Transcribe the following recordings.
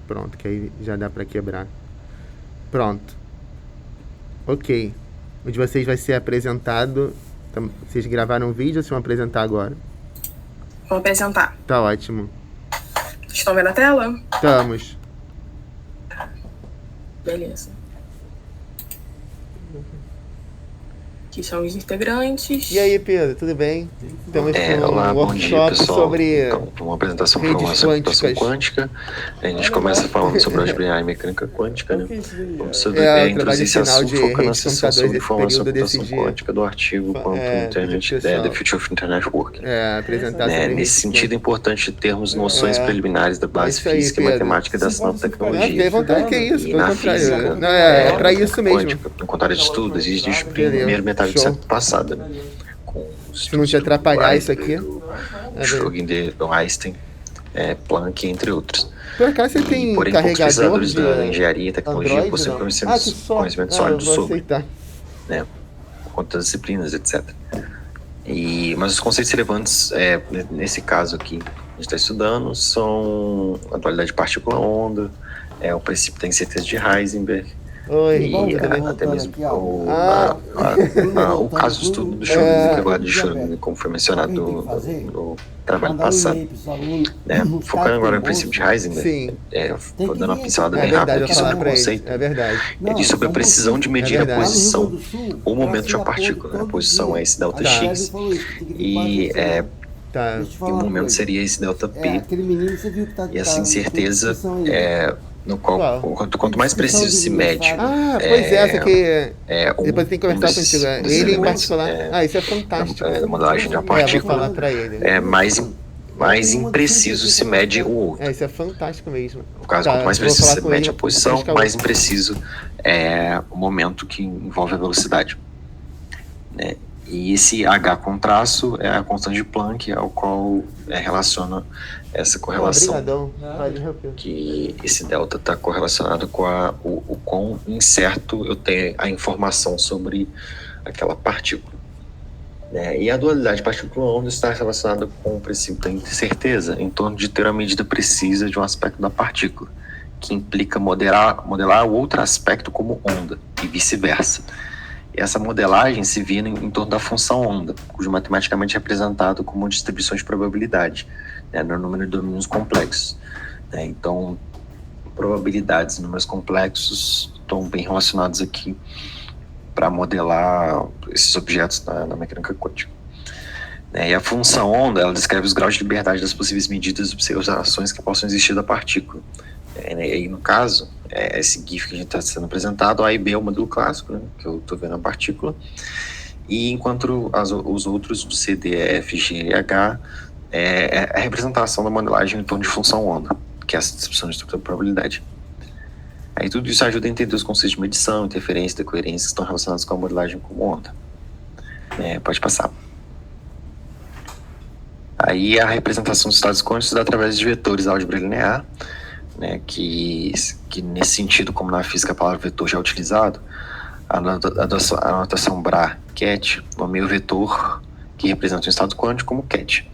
Pronto, que aí já dá pra quebrar. Pronto. Ok. O de vocês vai ser apresentado. Vocês gravaram um vídeo ou vocês vão apresentar agora? Vou apresentar. Tá ótimo. Estão vendo a tela? Estamos. Beleza. Aqui são os integrantes. E aí, Pedro, tudo bem? Estamos com Olá, um bom dia, workshop pessoal. sobre Então, uma apresentação redes informação computação quânticas. quântica. A gente começa falando sobre algebra e mecânica quântica, né? Vamos o trabalho introduzir esse final assunto de focando na redes sessão computadores sobre desse informação período, computação decidi quântica do artigo quanto Internet, pessoal. The Future of Internet Working. Apresentar sobre Nesse redes sentido, é importante termos noções preliminares da base isso aí, física e Pedro. matemática dessas novas Fiquei à tecnologias. vontade, que é isso, E pelo na contrário. física, Não, é pra isso mesmo. quântica, enquanto área de estudo, existe desde a primeira metade do Show. século passado, né? Com Se não te atrapalhar isso aqui. Schrödinger, do Einstein, Planck, entre outros. Por acaso você tem Porém, poucos carregador pesquisadores de da engenharia e tecnologia Android, possuem não? conhecimento sólido vou sobre, aceitar. né, por conta das disciplinas, etc. Mas os conceitos relevantes, nesse caso aqui, que a gente está estudando, são a dualidade partícula-onda, o princípio da incerteza de Heisenberg, Oi, e até mesmo o caso de estudo do Schrödinger, agora de Schrödinger, como foi mencionado no trabalho passado. Focando agora no princípio de Heisenberg, vou dando uma pincelada bem rápida aqui sobre o conceito. É verdade. Diz sobre a precisão de medir a posição ou momento de uma partícula. A posição é esse delta x e o momento seria esse delta p. E essa incerteza no qual, quanto mais preciso se mede. Essa aqui. Depois tem que conversar contigo. Ele em particular. Isso é fantástico. Da modelagem de uma partícula. Vou falar pra ele. Mais impreciso se mede o outro. Isso é fantástico mesmo. No caso, quanto mais preciso se mede a posição, mais impreciso é o momento que envolve a velocidade. Né? E esse H com traço é a constante de Planck, ao qual relaciona essa correlação. Que esse delta está correlacionado com o quão incerto eu tenho a informação sobre aquela partícula. E a dualidade partícula-onda está relacionada com o princípio da incerteza, em torno de ter uma medida precisa de um aspecto da partícula, que implica modelar o outro aspecto como onda, e vice-versa. E essa modelagem se vira em torno da função onda, cujo matematicamente é representado como distribuição de probabilidade, no número de domínios complexos. Então, probabilidades em números complexos estão bem relacionados aqui para modelar esses objetos na mecânica quântica. E a função onda, ela descreve os graus de liberdade das possíveis medidas e observações que possam existir da partícula. E aí, no caso, esse GIF que a gente está sendo apresentado, A e B é o modelo clássico, né, que eu estou vendo a partícula, e enquanto os outros, do C, D, E, F, G e H, é a representação da modelagem em torno de função onda, que é essa distribuição de estrutura de probabilidade. Aí tudo isso ajuda a entender os conceitos de medição, interferência e coerência que estão relacionados com a modelagem como onda. Pode passar. Aí a representação dos estados quânticos se dá através de vetores álgebra linear, que nesse sentido, como na física a palavra vetor já é utilizado, a notação Bra-Ket nomeia o vetor que representa um estado quântico como Ket,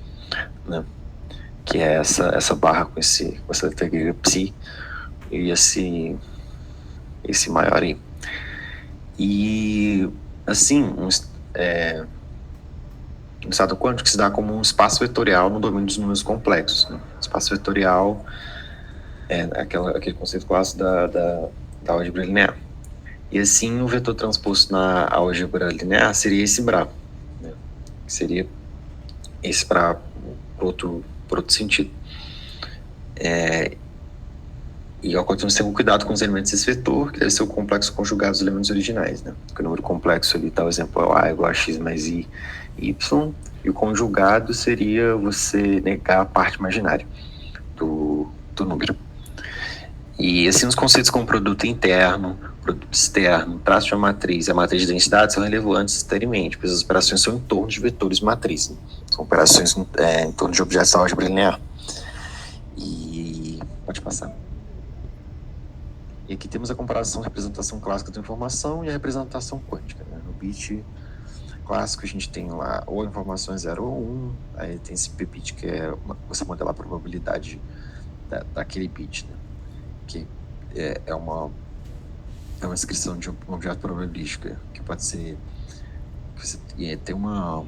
que é essa barra com essa letra grega psi e esse maior aí. E assim, um estado quântico se dá como um espaço vetorial no domínio dos números complexos. Espaço vetorial aquele conceito clássico da álgebra linear. E assim, o vetor transposto na álgebra linear seria esse Bra, que seria esse para outro sentido. E ao continuar temos cuidado com os elementos desse vetor, que deve ser o complexo conjugado dos elementos originais, Porque o número complexo ali, tá, o exemplo é A igual a x mais i, y, e o conjugado seria você negar a parte imaginária do número. E assim, os conceitos como produto interno, produto externo, traço de uma matriz e a matriz de densidade são relevantes exteriormente, pois as operações são em torno de vetores de matriz. São operações em torno de objetos da álgebra linear. E pode passar. E aqui temos a comparação da representação clássica da informação e a representação quântica. No bit clássico a gente tem lá ou a informação é 0 ou 1, aí tem esse p-bit que é você modelar a probabilidade daquele bit, que é uma descrição de um objeto probabilístico, que pode ser que você tem um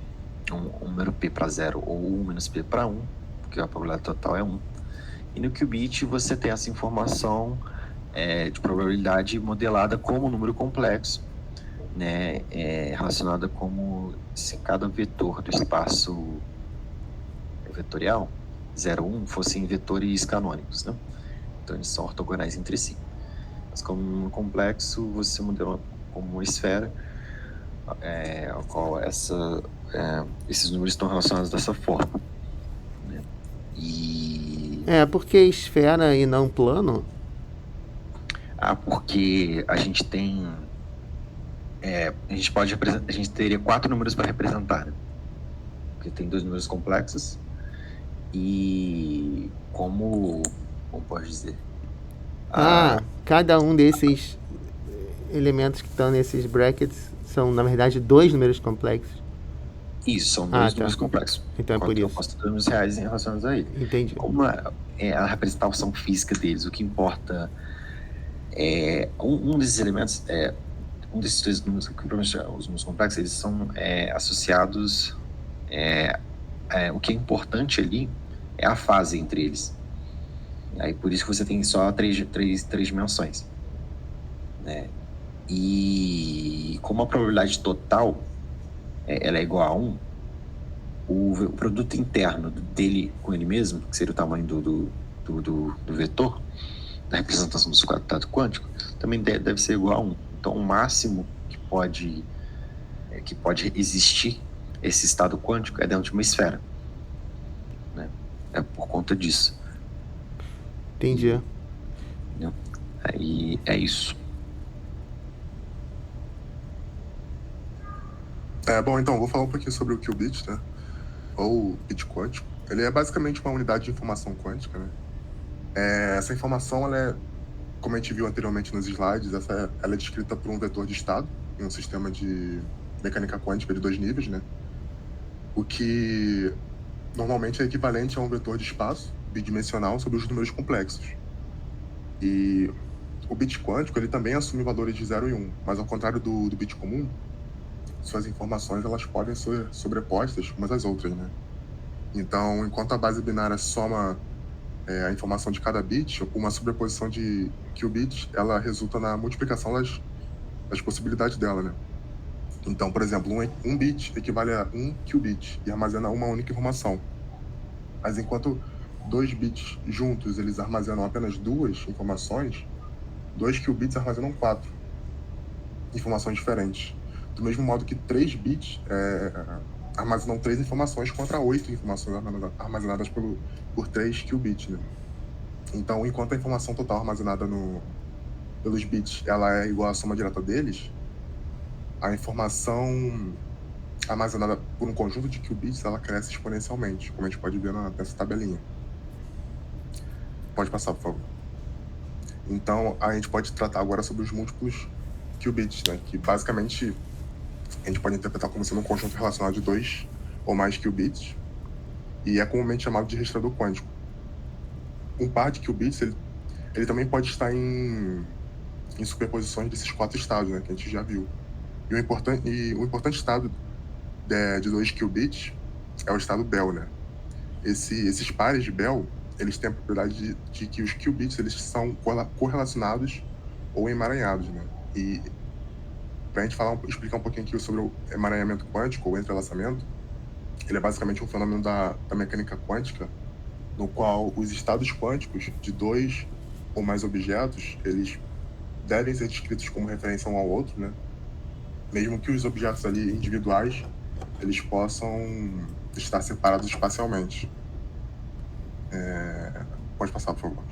número p para 0 ou 1 menos p para 1, porque a probabilidade total é 1. E no qubit você tem essa informação de probabilidade modelada como número complexo, né, relacionada como se cada vetor do espaço vetorial 0, 1 fossem vetores canônicos, né? Então eles são ortogonais entre si. Mas como número complexo, você modela como uma esfera a qual esses números estão relacionados dessa forma, né? Por que esfera e não plano? Porque a gente tem a gente teria 4 números para representar, né? Porque tem 2 números complexos e como pode dizer? Cada um desses elementos que estão nesses brackets são, na verdade, 2 números complexos. Isso, são 2 números complexos. Então é por isso. Eu posso ter números reais relacionados a ele. Entendi. Como é a representação física deles, o que importa um desses elementos, um desses 2 números, os números complexos, eles são associados, o que é importante ali é a fase entre eles. Aí por isso que você tem só três dimensões, né? E como a probabilidade total ela é igual a 1, o produto interno dele com ele mesmo, que seria o tamanho do vetor, da representação do estado quântico, também deve ser igual a 1. Então o máximo que pode existir esse estado quântico é dentro de uma esfera, né? É por conta disso. Entendi. Aí é isso. Bom, então, vou falar um pouquinho sobre o qubit, né? Ou bit quântico. Ele é basicamente uma unidade de informação quântica, né? Essa informação, ela é, como a gente viu anteriormente nos slides, ela é descrita por um vetor de estado em um sistema de mecânica quântica de 2 níveis, né? O que normalmente é equivalente a um vetor de espaço bidimensional sobre os números complexos. E o bit quântico, ele também assume valores de 0 e 1, mas ao contrário do bit comum, suas informações elas podem ser sobrepostas umas às outras, né? Então, enquanto a base binária soma a informação de cada bit, uma sobreposição de qubits, ela resulta na multiplicação das possibilidades dela, né? Então, por exemplo, um bit equivale a 1 qubit e armazena uma única informação. Mas enquanto 2 bits juntos eles armazenam apenas 2 informações, 2 qubits armazenam 4 informações diferentes. Do mesmo modo que 3 bits armazenam 3 informações contra 8 informações armazenadas por 3 qubits, né? Então, enquanto a informação total armazenada pelos bits ela é igual à soma direta deles, a informação armazenada por um conjunto de qubits ela cresce exponencialmente, como a gente pode ver nessa tabelinha. Pode passar, por favor. Então, a gente pode tratar agora sobre os múltiplos qubits, né? Que basicamente a gente pode interpretar como sendo um conjunto relacional de 2 ou mais qubits, e é comumente chamado de registrador quântico. Um par de qubits, ele também pode estar em superposições desses 4 estados, né, que a gente já viu. E o importante estado de 2 qubits é o estado Bell, né? Esses pares de Bell, eles têm a propriedade de que os qubits eles são correlacionados ou emaranhados, né? E para a gente explicar um pouquinho aqui sobre o emaranhamento quântico ou entrelaçamento, ele é basicamente um fenômeno da mecânica quântica, no qual os estados quânticos de 2 ou mais objetos, eles devem ser descritos como referência um ao outro, né? Mesmo que os objetos ali individuais, eles possam estar separados espacialmente. Pode passar, por favor.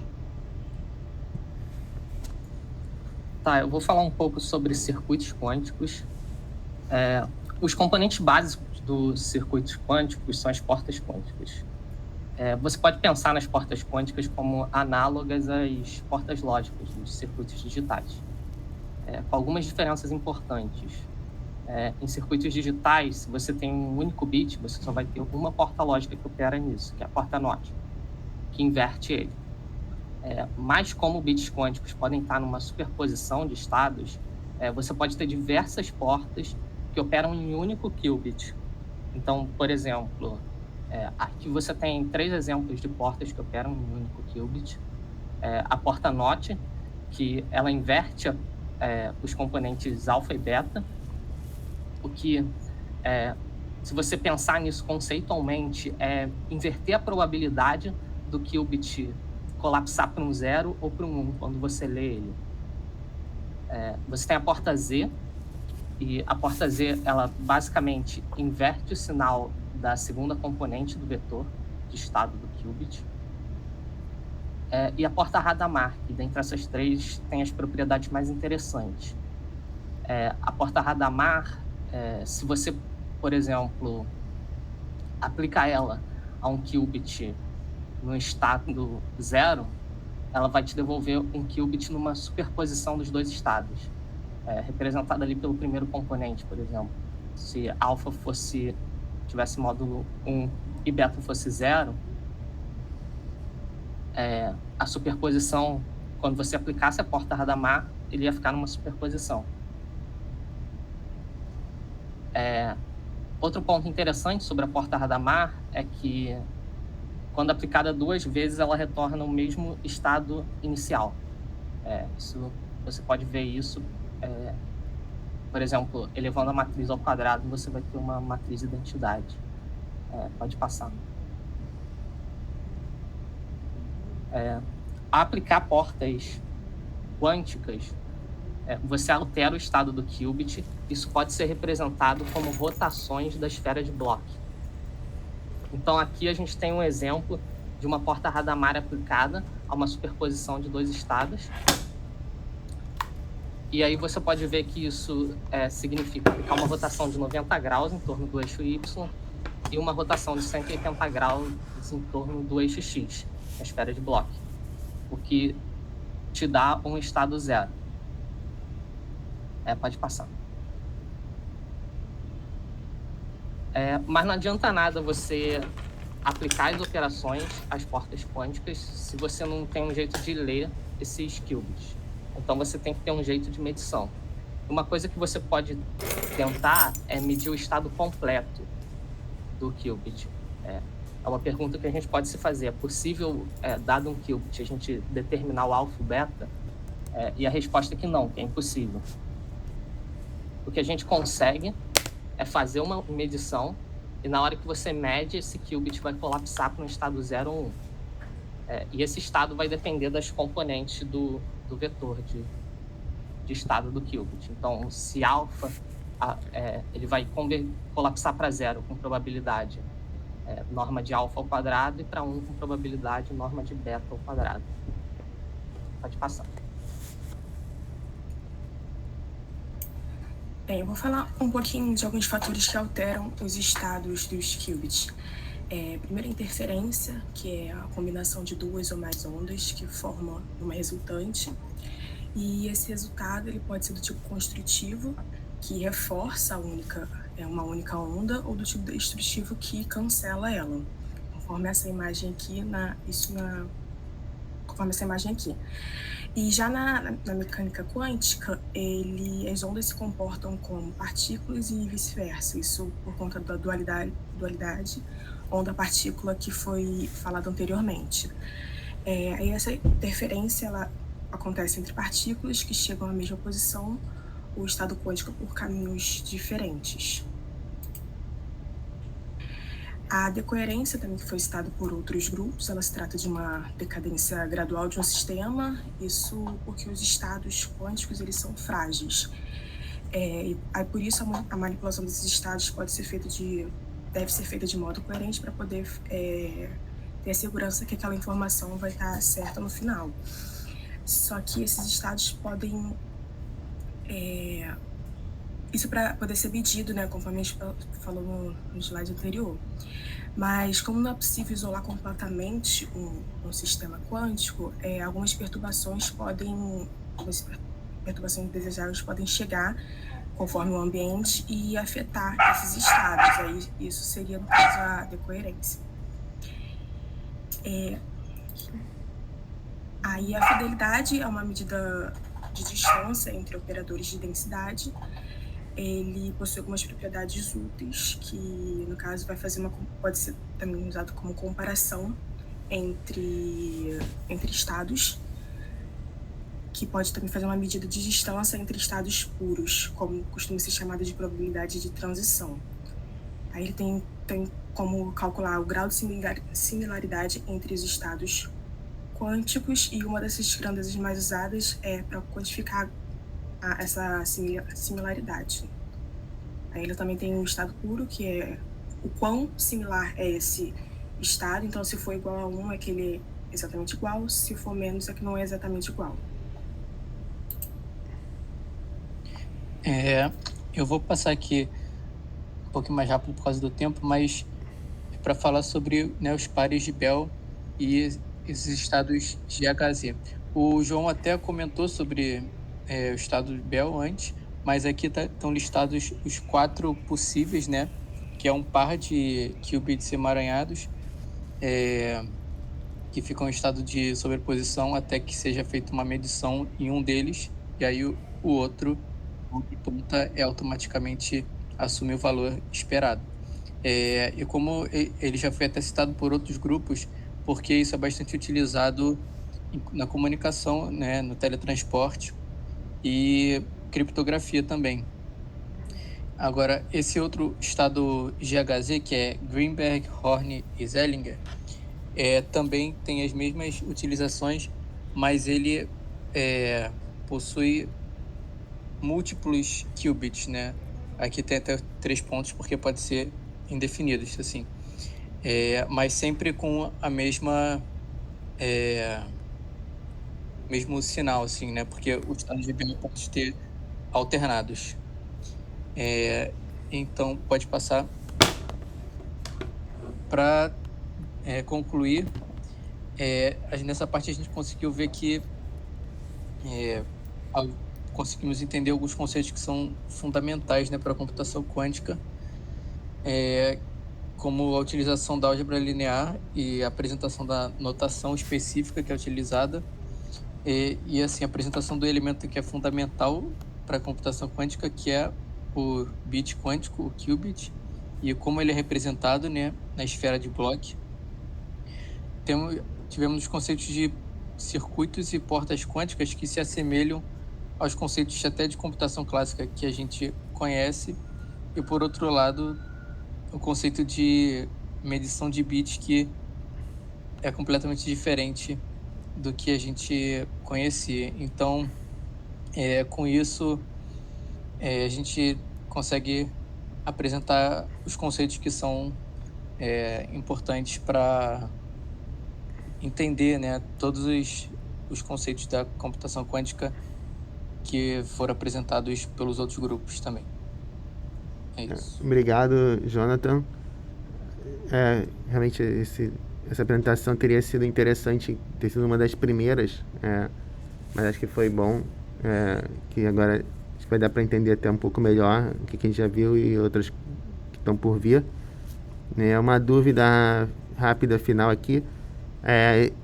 Tá, eu vou falar um pouco sobre circuitos quânticos. Os componentes básicos dos circuitos quânticos são as portas quânticas. Você pode pensar nas portas quânticas como análogas às portas lógicas dos circuitos digitais, com algumas diferenças importantes. Em circuitos digitais, se você tem um único bit, você só vai ter uma porta lógica que opera nisso, que é a porta NOT, que inverte ele. Mas como bits quânticos podem estar numa superposição de estados, você pode ter diversas portas que operam em um único qubit. Então, por exemplo, aqui você tem 3 exemplos de portas que operam em um único qubit. A porta NOT, que ela inverte os componentes alfa e beta, o que, se você pensar nisso conceitualmente, é inverter a probabilidade do qubit colapsar para um 0 ou para um 1 quando você lê ele. Você tem a porta Z, e a porta Z, ela basicamente inverte o sinal da segunda componente do vetor de estado do qubit. E a porta Hadamard, que dentre essas 3 tem as propriedades mais interessantes. A porta Hadamard, se você, por exemplo, aplicar ela a um qubit no estado 0, ela vai te devolver um qubit numa superposição dos 2 estados, representada ali pelo primeiro componente, por exemplo. Se alfa tivesse módulo 1 e beta fosse 0, a superposição, quando você aplicasse a porta Hadamard, ele ia ficar numa superposição. Outro ponto interessante sobre a porta Hadamard é que, quando aplicada 2 vezes, ela retorna o mesmo estado inicial. Você pode ver isso, por exemplo, elevando a matriz ao quadrado, você vai ter uma matriz de identidade. Pode passar. Ao aplicar portas quânticas, você altera o estado do qubit. Isso pode ser representado como rotações da esfera de Bloch. Então, aqui a gente tem um exemplo de uma porta Hadamard aplicada a uma superposição de 2 estados. E aí você pode ver que isso significa aplicar uma rotação de 90 graus em torno do eixo Y e uma rotação de 180 graus em torno do eixo X, a esfera de Bloch, o que te dá um estado 0. Pode passar. Mas não adianta nada você aplicar as operações às portas quânticas se você não tem um jeito de ler esses qubits. Então você tem que ter um jeito de medição. Uma coisa que você pode tentar é medir o estado completo do qubit. É uma pergunta que a gente pode se fazer. É possível, dado um qubit, a gente determinar o alfa e o beta? E a resposta é que não, que é impossível. O que a gente consegue é fazer uma medição, e na hora que você mede, esse qubit vai colapsar para um estado 0 ou 1. E esse estado vai depender das componentes do vetor de estado do qubit. Então, se alfa, ele vai colapsar para 0 com probabilidade norma de alfa ao quadrado, e para 1 com probabilidade norma de beta ao quadrado. Pode passar. Bem, eu vou falar um pouquinho de alguns fatores que alteram os estados dos qubits. Primeiro, a interferência, que é a combinação de 2 ou mais ondas que formam uma resultante. E esse resultado ele pode ser do tipo construtivo, que reforça uma única onda, ou do tipo destrutivo, que cancela ela. Conforme essa imagem aqui, conforme essa imagem aqui. E já na mecânica quântica, as ondas se comportam como partículas e vice-versa. Isso por conta da dualidade onda-partícula que foi falado anteriormente. E essa interferência ela acontece entre partículas que chegam à mesma posição, o estado quântico, por caminhos diferentes. A decoerência, também que foi citada por outros grupos, ela se trata de uma decadência gradual de um sistema, isso porque os estados quânticos eles são frágeis. E aí, por isso, a manipulação desses estados deve ser feita de modo coerente para poder ter a segurança que aquela informação vai estar certa no final. Só que esses estados podem... isso para poder ser medido, né, conforme a gente falou no slide anterior. Mas como não é possível isolar completamente um sistema quântico, algumas perturbações indesejáveis podem chegar conforme o ambiente e afetar esses estados. Aí isso seria, no caso, a decoerência. Aí a fidelidade é uma medida de distância entre operadores de densidade. Ele possui algumas propriedades úteis que, no caso, pode ser também usado como comparação entre estados, que pode também fazer uma medida de distância entre estados puros, como costuma ser chamada de probabilidade de transição. Aí ele tem como calcular o grau de similaridade entre os estados quânticos, e uma dessas grandezas mais usadas é para quantificar essa similaridade. Aí ele também tem um estado puro, que é o quão similar é esse estado. Então, se for igual a 1, é que ele é exatamente igual. Se for menos, é que não é exatamente igual. Eu vou passar aqui um pouquinho mais rápido por causa do tempo, mas para falar sobre, né, os pares de Bell e esses estados GHZ. O João até comentou sobre o estado de Bell antes, mas aqui estão listados os 4 possíveis, né? Que é um par de qubits emaranhados, que ficam em estado de sobreposição até que seja feita uma medição em um deles, e aí o outro ponta automaticamente assume o valor esperado. E como ele já foi até citado por outros grupos, porque isso é bastante utilizado na comunicação, né, no teletransporte e criptografia também. Agora, esse outro estado GHZ, que é Greenberg, Horne e Zellinger, também tem as mesmas utilizações, mas ele possui múltiplos qubits, né? Aqui tem até 3 pontos, porque pode ser indefinidos, assim. Mas sempre com a mesmo sinal, assim, né? Porque os estados de Bell podem ter alternados. Então, pode passar. Para concluir, nessa parte a gente conseguiu ver que conseguimos entender alguns conceitos que são fundamentais, né, para a computação quântica, como a utilização da álgebra linear e a apresentação da notação específica que é utilizada, e assim, a apresentação do elemento que é fundamental para a computação quântica, que é o bit quântico, o qubit, e como ele é representado, né, na esfera de Bloch. Tivemos os conceitos de circuitos e portas quânticas que se assemelham aos conceitos até de computação clássica que a gente conhece, e por outro lado, o conceito de medição de bits, que é completamente diferente do que a gente conhecia. Então, com isso, a gente consegue apresentar os conceitos que são importantes para entender, né, todos os conceitos da computação quântica que foram apresentados pelos outros grupos também. É isso. Obrigado, Jonathan. Realmente essa apresentação teria sido interessante, ter sido uma das primeiras, mas acho que foi bom, que agora acho que vai dar para entender até um pouco melhor o que a gente já viu e outras que estão por vir. Uma dúvida rápida final aqui.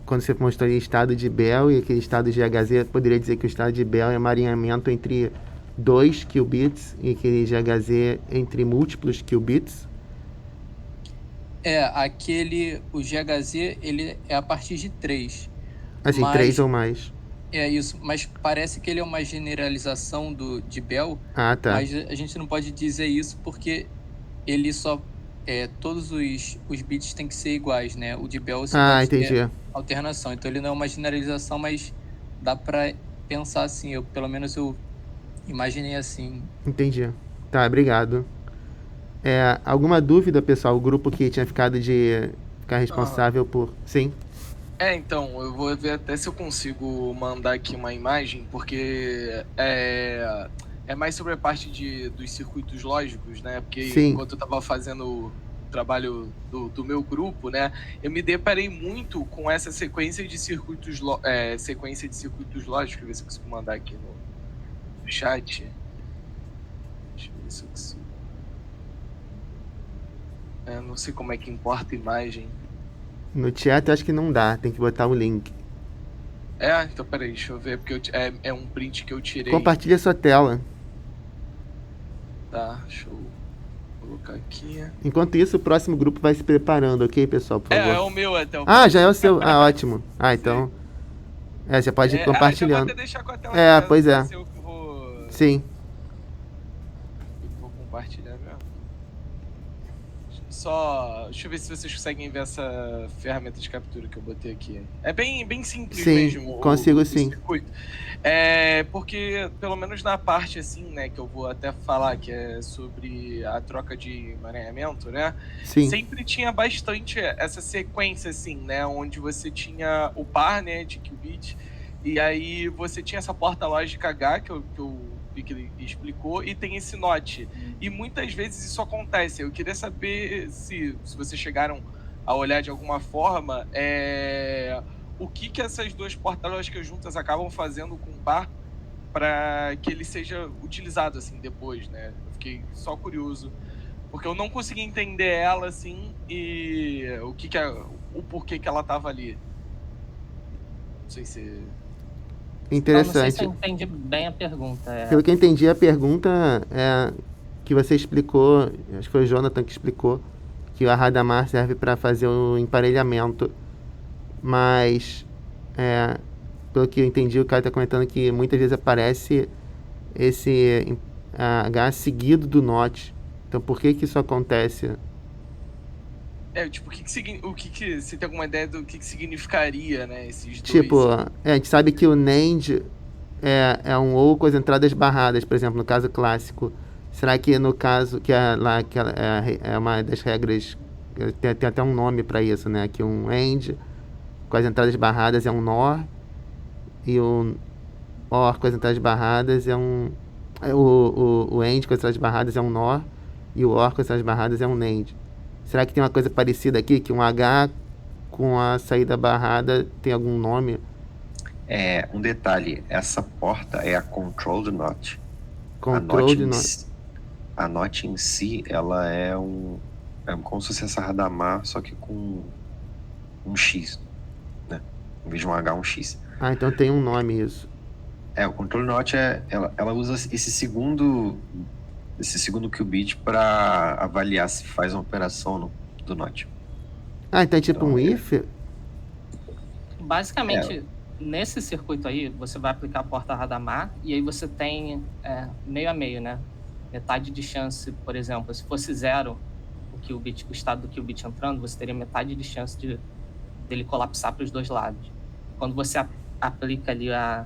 Quando você mostrou o estado de Bell e aquele estado de GHZ, poderia dizer que o estado de Bell é um emaranhamento entre 2 qubits e aquele GHZ entre múltiplos qubits? O GHZ, ele é a partir de 3. Assim, 3 ou mais. É isso, mas parece que ele é uma generalização de Bell. Ah, tá. Mas a gente não pode dizer isso porque ele só... todos os bits têm que ser iguais, né? O de Bell você pode ter alternação. Então ele não é uma generalização, mas dá para pensar assim. Pelo menos eu imaginei assim. Entendi. Tá, obrigado. Alguma dúvida, pessoal? O grupo que tinha ficado de ficar responsável por... Sim? Então, eu vou ver até se eu consigo mandar aqui uma imagem, porque é mais sobre a parte dos circuitos lógicos, né? Porque Sim. Enquanto eu estava fazendo o trabalho do meu grupo, né? Eu me deparei muito com essa sequência de circuitos lógicos. Ver se eu consigo mandar aqui no chat. Deixa eu ver se eu consigo. Não sei como é que importa a imagem. No chat acho que não dá, tem que botar o link. Então peraí, deixa eu ver, porque é um print que eu tirei. Compartilha sua tela. Tá, deixa eu colocar aqui. Enquanto isso, o próximo grupo vai se preparando, ok, pessoal? Por favor. É o meu até. Já é o seu. Ótimo. Então... você pode ir compartilhando. Já pode deixar com a tela. Pois é. Eu que vou... Sim. Vou compartilhar mesmo. Deixa eu ver se vocês conseguem ver essa ferramenta de captura que eu botei aqui. É bem simples mesmo. Sim, consigo sim. Circuito. Porque, pelo menos na parte assim, né, que eu vou até falar, que é sobre a troca de emaranhamento, né? Sim. Sempre tinha bastante essa sequência, assim, né? Onde você tinha o par, né, de qubit, e aí você tinha essa porta lógica H, que eu vi que ele explicou, e tem esse NOT. E muitas vezes isso acontece. Eu queria saber se vocês chegaram a olhar de alguma forma o que essas duas portas lógicas juntas acabam fazendo com o par para que ele seja utilizado assim depois, né? Eu fiquei só curioso, porque eu não consegui entender ela assim e o porquê que ela estava ali. Não sei se... Interessante. Não sei se eu entendi bem a pergunta. Pelo que eu entendi, a pergunta é que você explicou, acho que foi o Jonathan que explicou, que o Hadamard serve para fazer o emparelhamento. Mas, pelo que eu entendi, o cara está comentando que muitas vezes aparece esse H seguido do NOT. Então, por que isso acontece? O que você tem alguma ideia do que significaria, né, esses dois? A gente sabe que o NAND é um ou com as entradas barradas, por exemplo, no caso clássico. Será que no caso, que é uma das regras, tem até um nome para isso, né? Que um AND com as entradas barradas é um NOR, e o OR com as entradas barradas é um... O AND com as entradas barradas é um NOR, e o OR com as entradas barradas é um NAND. Será que tem uma coisa parecida aqui, que um H com a saída barrada tem algum nome? Um detalhe, essa porta é a Controlled NOT. Controlled NOT. A NOT em si, ela é como se fosse essa Hadamard, só que com um X, né? Em vez de um H, um X. Então tem um nome isso. O Controlled NOT, ela usa esse segundo qubit para avaliar se faz uma operação do NOT. Então é tipo um if? Basicamente, nesse circuito aí, você vai aplicar a porta Hadamard e aí você tem meio a meio, né? Metade de chance, por exemplo, se fosse 0 o estado do qubit entrando, você teria metade de chance dele colapsar para os dois lados. Quando você aplica ali a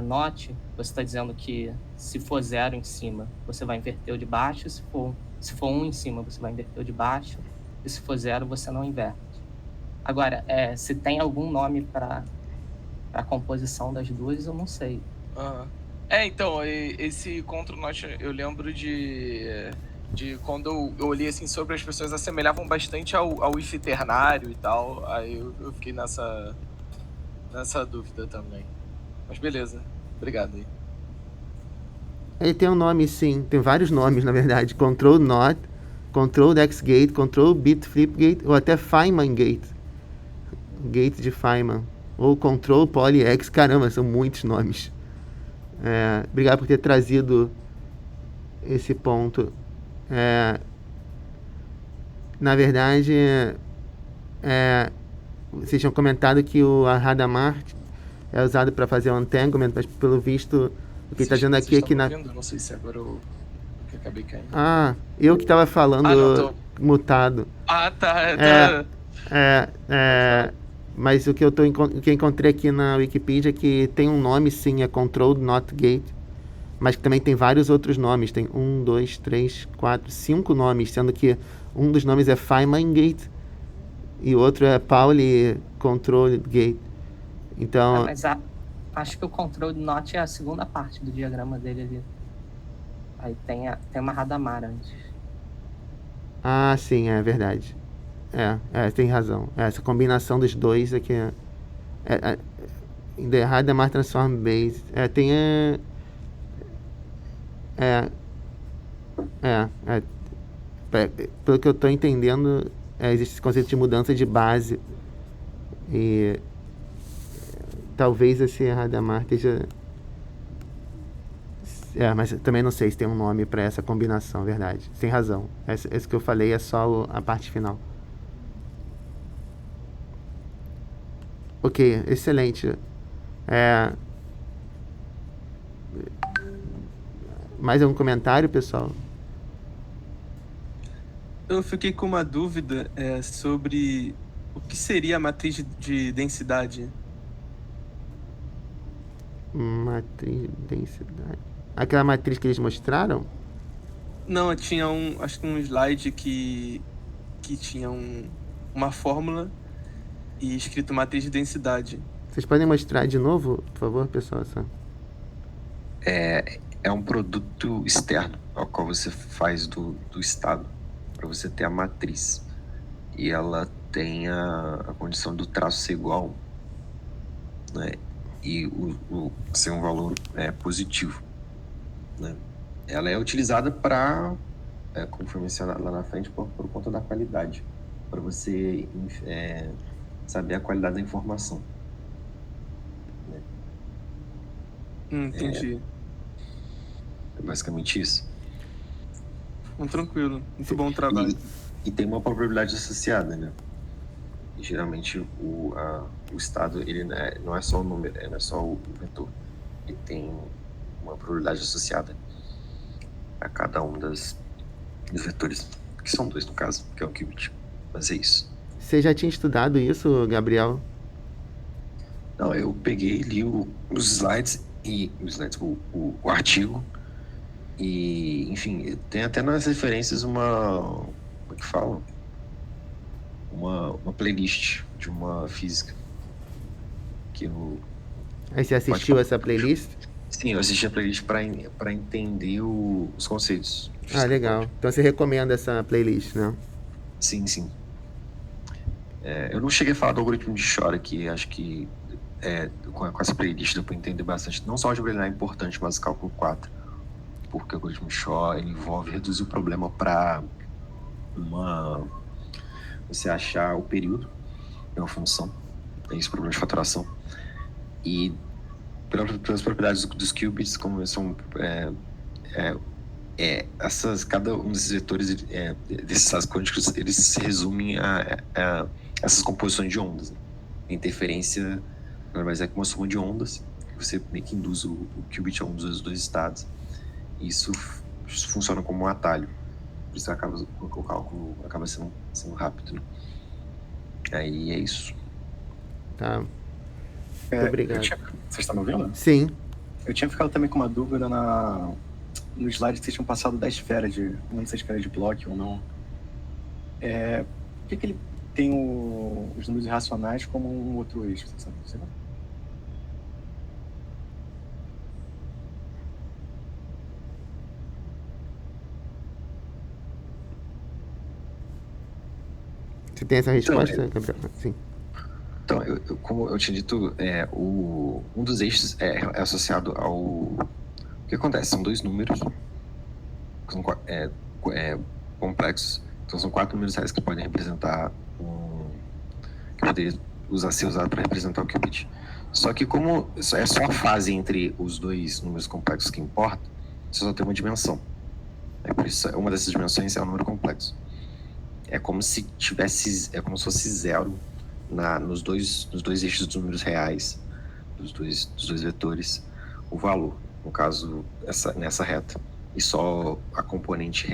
NOT, você está dizendo que se for 0 em cima, você vai inverter o de baixo, se for 1 em cima, você vai inverter o de baixo, e se for 0, você não inverte. Agora, se tem algum nome para a composição das duas, eu não sei. Então, esse Control NOT, eu lembro de quando eu olhei assim sobre, as pessoas assemelhavam bastante ao if ternário e tal, aí eu fiquei nessa dúvida também. Mas beleza, obrigado aí. Ele tem um nome, sim, tem vários nomes, na verdade. Control NOT, Control X Gate, Control Bit Flip Gate, ou até Feynman Gate. Gate de Feynman. Ou Control Poly X, caramba, são muitos nomes. Obrigado por ter trazido esse ponto. Na verdade, vocês tinham comentado que o Hadamard é usado para fazer o entanglement, mas pelo visto o que está dizendo aqui é que não sei se agora eu acabei caindo. Eu que estava falando mutado. Tá. Mas o que eu encontrei aqui na Wikipedia é que tem um nome, sim, é Controlled NOT Gate, mas que também tem vários outros nomes. Tem 1, 2, 3, 4, 5 nomes, sendo que um dos nomes é Feynman Gate e o outro é Pauli Controlled Gate. Então... mas acho que o Controlled NOT é a segunda parte do diagrama dele ali. Aí tem uma Hadamard antes. Sim, é verdade. Tem razão. Essa combinação dos dois aqui The Hadamard Transform Base. Tem pelo que eu estou entendendo, existe esse conceito de mudança de base, e talvez esse Hadamard esteja... mas também não sei se tem um nome para essa combinação, verdade. Sem razão. Esse que eu falei é só a parte final. Ok, excelente. Mais algum comentário, pessoal? Eu fiquei com uma dúvida sobre o que seria a matriz de densidade. Matriz de densidade. Aquela matriz que eles mostraram? Não, tinha acho que um slide que tinha uma fórmula e escrito matriz de densidade. Vocês podem mostrar de novo, por favor, pessoal? É um produto externo ao qual você faz do estado para você ter a matriz. E ela tem a condição do traço ser igual, né? E ser um valor positivo, né? Ela é utilizada para, como foi mencionado lá na frente, por conta da qualidade, para você saber a qualidade da informação, né? Entendi. É basicamente isso. Tranquilo, muito bom trabalho. E tem uma probabilidade associada, né? E, geralmente o estado ele não é só o número, não é só o vetor. Ele tem uma probabilidade associada a cada um dos vetores, que são 2 no caso, que é o qubit. Mas é isso. Você já tinha estudado isso, Gabriel? Não, eu peguei, li os slides e o artigo. E, enfim, tem até nas referências como é que fala? Uma playlist de uma física. Aí você assistiu essa playlist? Sim, eu assisti a playlist para entender os conceitos. Legal. Então você recomenda essa playlist, né? Sim. Eu não cheguei a falar do algoritmo de Shor aqui, acho que com essa playlist deu para entender bastante. Não só a algebra é importante, mas o cálculo 4. Porque o algoritmo de Shor envolve reduzir o problema para você achar o período de uma função. Tem esse problema de fatoração. E pelas propriedades dos qubits, como são cada um desses vetores desses estados quânticos, eles se resumem a essas composições de ondas, né? A interferência nada mais é que uma soma de ondas, que você meio que induz o qubit a um dos dois estados. Isso funciona como um atalho. Por isso o cálculo acaba sendo rápido, né? Aí é isso. Tá. Muito obrigado. Vocês estão me ouvindo? Sim. Eu tinha ficado também com uma dúvida no slide que vocês tinham passado da esfera não sei se era de Bloch ou não. Por que ele tem os números irracionais como um outro eixo? Você sabe? Você não? Você tem essa resposta, Gabriel? Sim. Então, como eu tinha dito, um dos eixos é associado ao... O que acontece? São 2 números que são complexos. Então, são 4 números reais que podem representar que poderia ser usado para representar o qubit. Só que como é só a fase entre os 2 números complexos que importa, você só tem uma dimensão. Por isso, uma dessas dimensões é um número complexo. É como se fosse 0 nos dois eixos dos números reais, dos dois vetores, o valor, no caso, nessa reta. E só a componente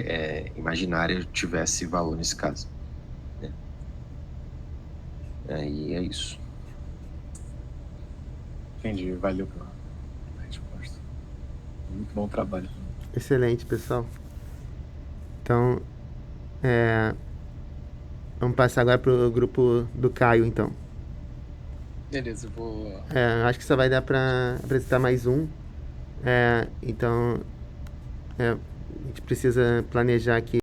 imaginária tivesse valor nesse caso, né? Aí é isso. Entendi, valeu pela resposta. Muito bom trabalho. Excelente, pessoal. Então, vamos passar agora pro grupo do Caio, então. Beleza, eu vou... acho que só vai dar para apresentar mais um. Então, a gente precisa planejar aqui